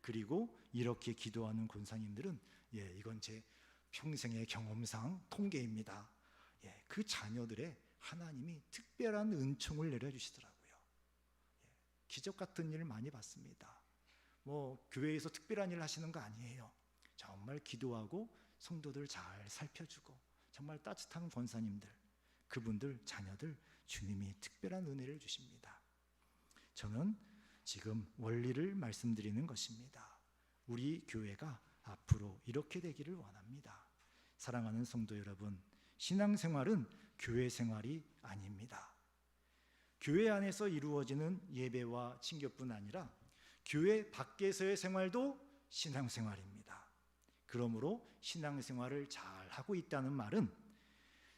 그리고 이렇게 기도하는 권사님들은 이건 제 평생의 경험상 통계입니다. 그 자녀들의 하나님이 특별한 은총을 내려주시더라고요. 기적 같은 일을 많이 봤습니다. 교회에서 특별한 일을 하시는 거 아니에요. 정말 기도하고 성도들 잘 살펴주고 정말 따뜻한 권사님들, 그분들 자녀들 주님이 특별한 은혜를 주십니다. 저는 지금 원리를 말씀드리는 것입니다. 우리 교회가 앞으로 이렇게 되기를 원합니다. 사랑하는 성도 여러분, 신앙생활은 교회 생활이 아닙니다. 교회 안에서 이루어지는 예배와 친교뿐 아니라 교회 밖에서의 생활도 신앙생활입니다. 그러므로 신앙생활을 잘 하고 있다는 말은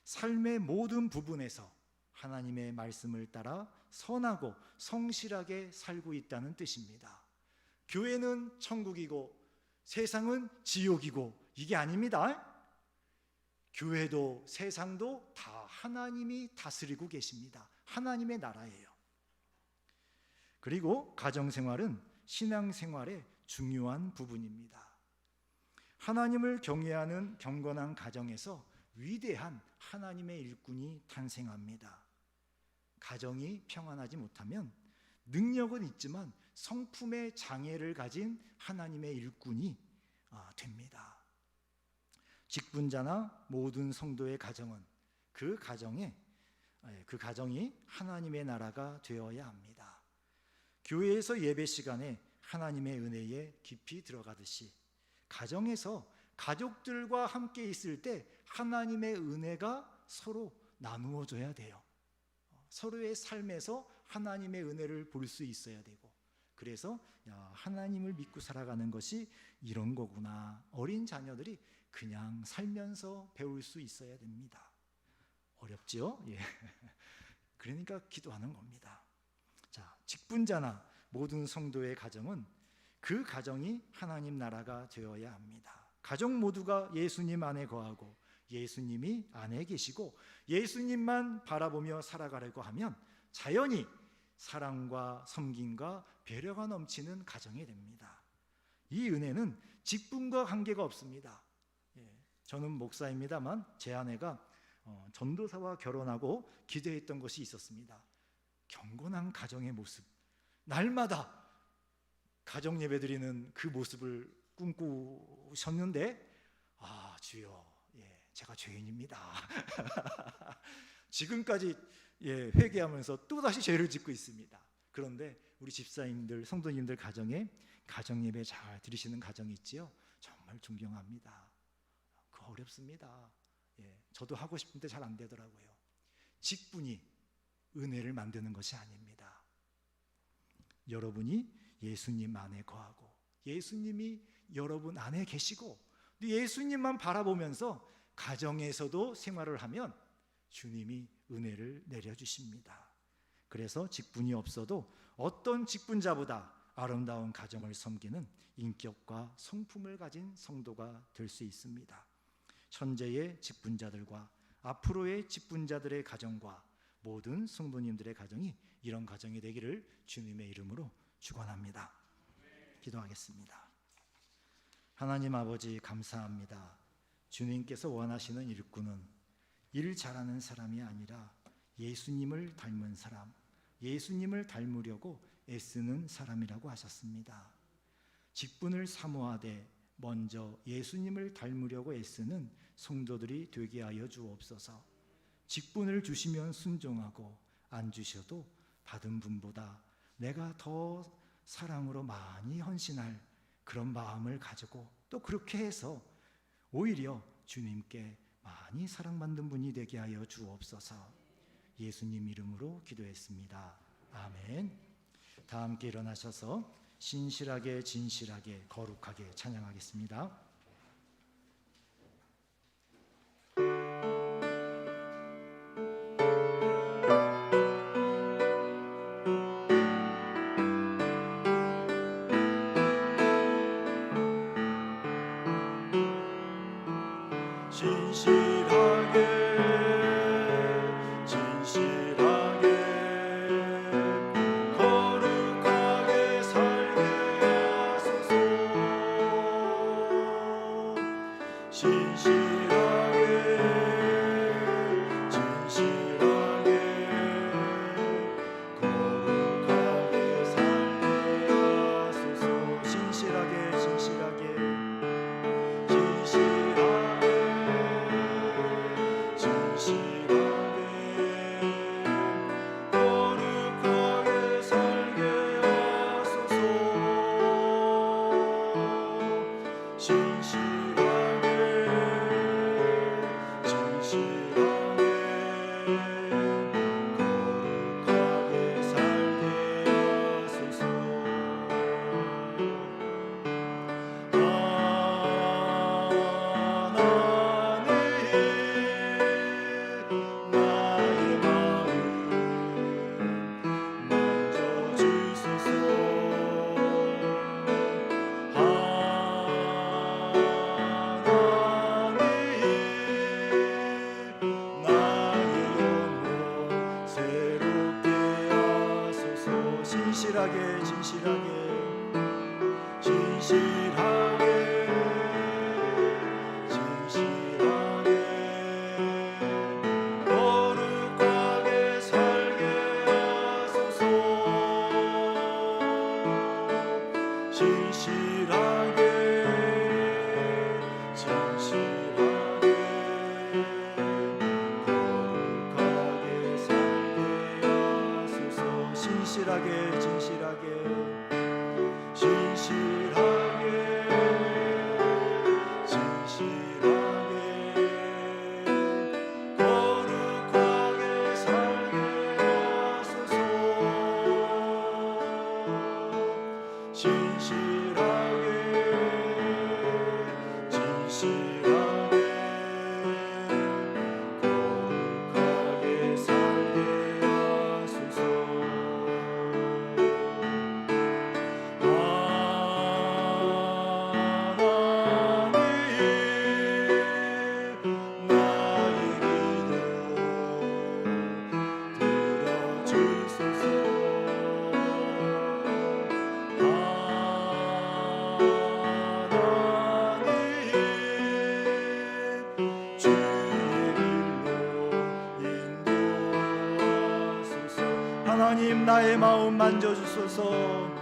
삶의 모든 부분에서 하나님의 말씀을 따라 선하고 성실하게 살고 있다는 뜻입니다. 교회는 천국이고 세상은 지옥이고 이게 아닙니다. 교회도 세상도 다 하나님이 다스리고 계십니다. 하나님의 나라예요. 그리고 가정생활은 신앙생활의 중요한 부분입니다. 하나님을 경외하는 경건한 가정에서 위대한 하나님의 일꾼이 탄생합니다. 가정이 평안하지 못하면 능력은 있지만 성품의 장애를 가진 하나님의 일꾼이 됩니다. 직분자나 모든 성도의 가정은 그 가정이 하나님의 나라가 되어야 합니다. 교회에서 예배 시간에 하나님의 은혜에 깊이 들어가듯이 가정에서 가족들과 함께 있을 때 하나님의 은혜가 서로 나누어져야 돼요. 서로의 삶에서 하나님의 은혜를 볼 수 있어야 되고, 그래서 하나님을 믿고 살아가는 것이 이런 거구나. 어린 자녀들이 그냥 살면서 배울 수 있어야 됩니다. 어렵지요? 예. 그러니까 기도하는 겁니다. 자, 직분자나 모든 성도의 가정은 그 가정이 하나님 나라가 되어야 합니다. 가족 모두가 예수님 안에 거하고 예수님이 안에 계시고 예수님만 바라보며 살아가려고 하면 자연히 사랑과 섬김과 배려가 넘치는 가정이 됩니다. 이 은혜는 직분과 관계가 없습니다. 저는 목사입니다만 제 아내가 전도사와 결혼하고 기대했던 것이 있었습니다. 경건한 가정의 모습, 날마다 가정 예배 드리는 그 모습을 꿈꾸셨는데, 주여, 제가 죄인입니다. 지금까지 회개하면서 또다시 죄를 짓고 있습니다. 그런데 우리 집사님들, 성도님들 가정에 가정 예배 잘 드리시는 가정이 있지요. 정말 존경합니다. 그거 어렵습니다. 저도 하고 싶은데 잘 안 되더라고요. 직분이 은혜를 만드는 것이 아닙니다. 여러분이 예수님 안에 거하고 예수님이 여러분 안에 계시고 예수님만 바라보면서 가정에서도 생활을 하면 주님이 은혜를 내려주십니다. 그래서 직분이 없어도 어떤 직분자보다 아름다운 가정을 섬기는 인격과 성품을 가진 성도가 될 수 있습니다. 현재의 직분자들과 앞으로의 직분자들의 가정과 모든 성도님들의 가정이 이런 가정이 되기를 주님의 이름으로 축원합니다. 기도하겠습니다. 하나님 아버지, 감사합니다. 주님께서 원하시는 일꾼은 일 잘하는 사람이 아니라 예수님을 닮은 사람, 예수님을 닮으려고 애쓰는 사람이라고 하셨습니다. 직분을 사모하되 먼저 예수님을 닮으려고 애쓰는 성도들이 되게 하여 주옵소서. 직분을 주시면 순종하고 안 주셔도 받은 분보다 내가 더 사랑으로 많이 헌신할 그런 마음을 가지고 또 그렇게 해서 오히려 주님께 많이 사랑받는 분이 되게 하여 주옵소서. 예수님 이름으로 기도했습니다. 아멘. 다 함께 일어나셔서 신실하게 진실하게 거룩하게 찬양하겠습니다. 하나님 나의 마음 만져주소서.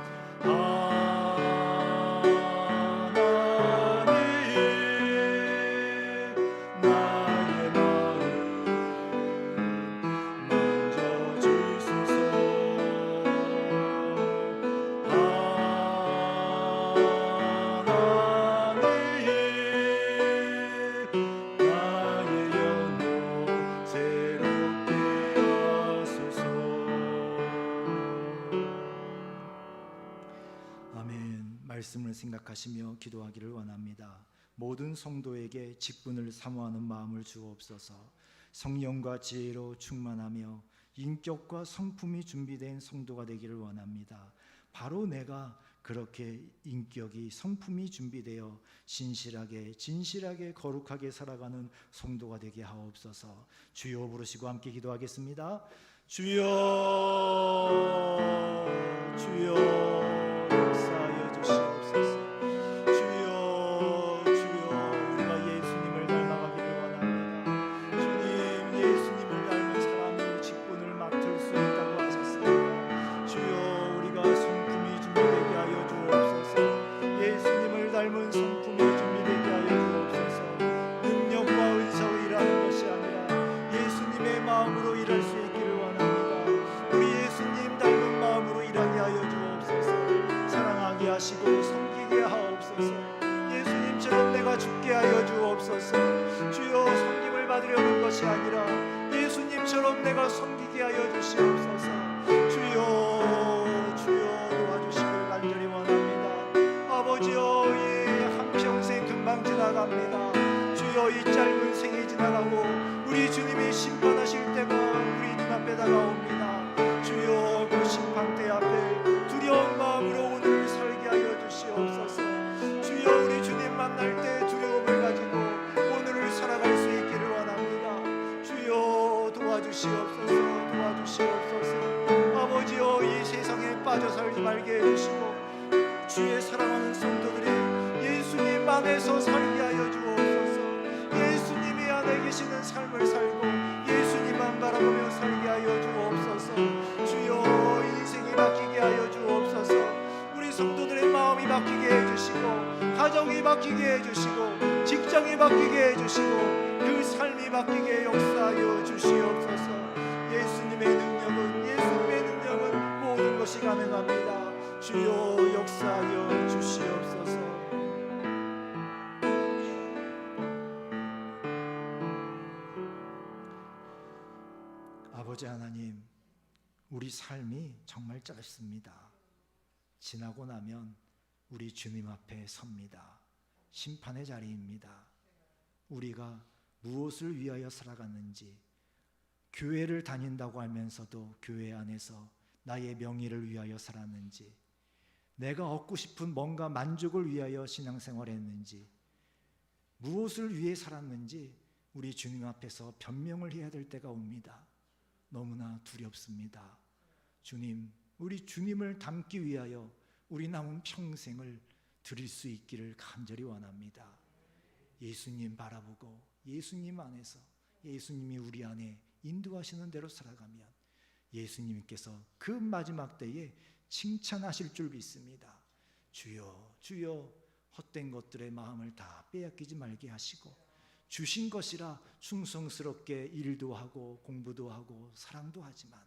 말씀을 생각하시며 기도하기를 원합니다. 모든 성도에게 직분을 사모하는 마음을 주옵소서. 성령과 지혜로 충만하며 인격과 성품이 준비된 성도가 되기를 원합니다. 바로 내가 그렇게 인격이 성품이 준비되어 신실하게 진실하게 거룩하게 살아가는 성도가 되게 하옵소서. 주여 부르시고 함께 기도하겠습니다. 주여 주여 섬기게 하옵소서. 예수님처럼 내가 죽게 하여 주옵소서. 주여 섬김을 받으려는 것이 아니라 예수님처럼 내가 섬기게 하여 주시옵소서. 주여 주여 도와주시길 간절히 원합니다. 아버지여 이 한평생 금방 지나갑니다. 주여 이 짧은 생이 지나가고 우리 주님이 심판하실 때가 우리 눈앞에 다가옵니다. 주여 그 심판대 앞에 두려운 마음으로 오늘 살게 하여 주시옵소서. 주여 우리 주님 만날 때 두려움을 가지고 오늘을 살아갈 수 있기를 원합니다. 주여 도와주시옵소서. 도와주시옵소서. 아버지여 이 세상에 빠져 살지 말게 해주시고 주의 사랑하는 성도들이 예수님 안에서 살게 하여 주옵소서. 예수님이 안에 계시는 삶을 살고 예수님만 바라보며 살게 하여 주옵소서. 주여 인생이 바뀌게 하여 주옵소서. 우리 성도들의 마음이 바뀌게 해주시고 가정이 바뀌게 해주시고 직장이 바뀌게 해주시고 그 삶이 바뀌게 역사하여 주시옵소서. 예수님의 능력은 모든 것이 가능합니다. 주여 역사하여 주시옵소서. 아버지 하나님, 우리 삶이 정말 짧습니다. 지나고 나면 우리 주님 앞에 섭니다. 심판의 자리입니다. 우리가 무엇을 위하여 살아갔는지, 교회를 다닌다고 하면서도 교회 안에서 나의 명예를 위하여 살았는지, 내가 얻고 싶은 뭔가 만족을 위하여 신앙생활했는지, 무엇을 위해 살았는지 우리 주님 앞에서 변명을 해야 될 때가 옵니다. 너무나 두렵습니다. 주님, 우리 주님을 닮기 위하여 우리 남은 평생을 드릴 수 있기를 간절히 원합니다. 예수님 바라보고 예수님 안에서 예수님이 우리 안에 인도하시는 대로 살아가면 예수님께서 그 마지막 때에 칭찬하실 줄 믿습니다. 주여 주여 헛된 것들의 마음을 다 빼앗기지 말게 하시고 주신 것이라 충성스럽게 일도 하고 공부도 하고 사랑도 하지만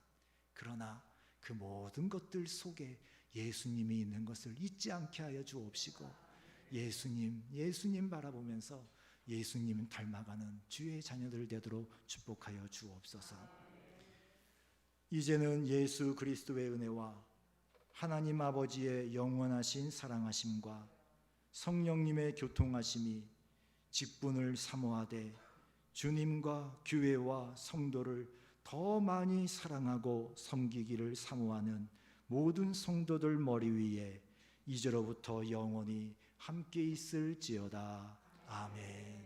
그러나 그 모든 것들 속에 예수님이 있는 것을 잊지 않게 하여 주옵시고 예수님 바라보면서 예수님을 닮아가는 주의 자녀들 되도록 축복하여 주옵소서. 이제는 예수 그리스도의 은혜와 하나님 아버지의 영원하신 사랑하심과 성령님의 교통하심이 직분을 사모하되 주님과 교회와 성도를 더 많이 사랑하고 섬기기를 사모하는 모든 성도들 머리 위에 이제로부터 영원히 함께 있을지어다. 아멘.